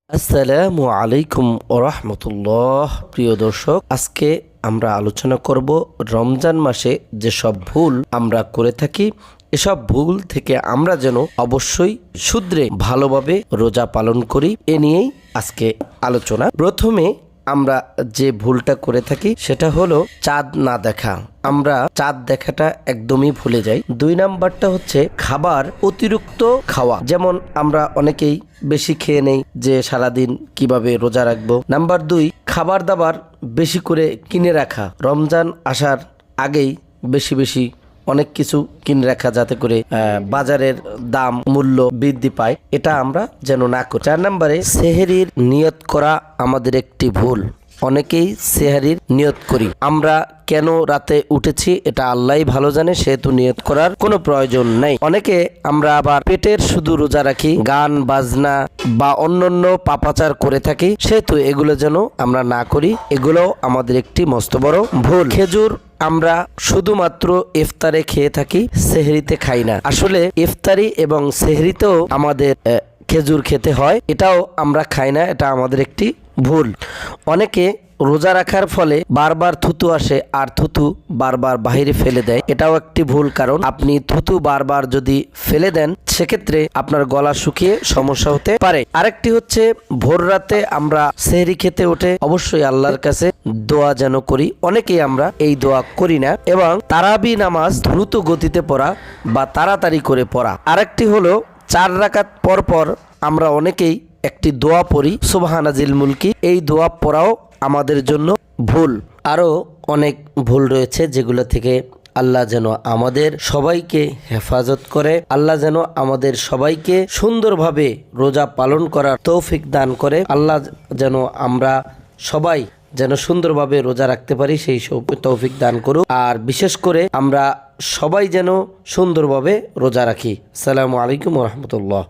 আসসালামু আলাইকুম ওরহমতুল্লাহ। প্রিয় দর্শক, আজকে আমরা আলোচনা করব রমজান মাসে যেসব ভুল আমরা করে থাকি, এসব ভুল থেকে আমরা যেন অবশ্যই শুধরে ভালোভাবে রোজা পালন করি, এ নিয়েই আজকে আলোচনা। প্রথমে আমরা যে ভুলটা করে থাকি সেটা হলো চাঁদ না দেখা। আমরা চাঁদ দেখাটা একদমই ভুলে যাই। 2 নাম্বারটা হচ্ছে খাবার অতিরিক্ত খাওয়া, যেমন আমরা অনেকেই বেশি খেয়ে নেই যে সারাদিন কিভাবে রোজা রাখবো। নাম্বার 2, খাবার দাবার বেশি করে কিনে রাখা, রমজান আসার আগেই বেশি বেশি অনেক কিছু কিনে রাখা যাতে করে বাজারের দাম মূল্য বৃদ্ধি পায়, এটা আমরা যেন না করি। 4 নম্বরে সেহরির নিয়ত করা আমাদের একটি ভুল। অনেকেই সেহরির নিয়ত করি, আমরা কেন রাতে উঠেছি এটা আল্লাহই ভালো জানে, সেহেতু নিয়ত করার কোনো প্রয়োজন নেই। অনেকে আমরা আবার পেটের শুধু রোজা রাখি, গান বাজনা বা অন্যান্য পাপাচার করে থাকি, সেহেতু এগুলো যেন আমরা না করি। এগুলো আমাদের একটি মস্ত বড় ভুল। খেজুর আমরা শুধুমাত্র ইফতারে খেয়ে থাকি, সেহরিতে খাই না। আসলে ইফতারি এবং সেহরিতেও আমাদের খেজুর খেতে হয়, এটাও আমরা খাই না, এটা আমাদের একটি ভুল। অনেকে রোজা রাখার ফলে বারবার থুতু আসে আর থুতু বারবার বাহিরে ফেলে দেয়, এটাও একটি ভুল। কারণ আপনি থুতু বারবার যদি ফেলে দেন সেক্ষেত্রে আপনার গলা শুকিয়ে সমস্যা হতে পারে। আরেকটি হচ্ছে ভোর রাতে আমরা সেহরি খেতে উঠে অবশ্যই আল্লাহর কাছে দোয়া যেন করি, অনেকেই আমরা এই দোয়া করি না। এবং তারাবি নামাজ দ্রুত গতিতে পড়া বা তাড়াতাড়ি করে পড়া। আরেকটি হলো 4 রাকাত পর পর আমরা অনেকেই একটি দোয়া পড়ি, সুবহানাজিল মুলকি, এই দোয়া পড়াও আমাদের জন্য ভুল। আরও অনেক ভুল রয়েছে যেগুলো থেকে আল্লাহ যেন আমাদের সবাইকে হেফাজত করে, আল্লাহ যেন আমাদের সবাইকে সুন্দরভাবে রোজা পালন করার তৌফিক দান করে, আল্লাহ যেন আমরা সবাই যেন সুন্দরভাবে রোজা রাখতে পারি সেই তৌফিক দান করুক। আর বিশেষ করে আমরা সবাই যেন সুন্দরভাবে রোজা রাখি। আসসালামু আলাইকুম ওয়া রাহমাতুল্লাহ।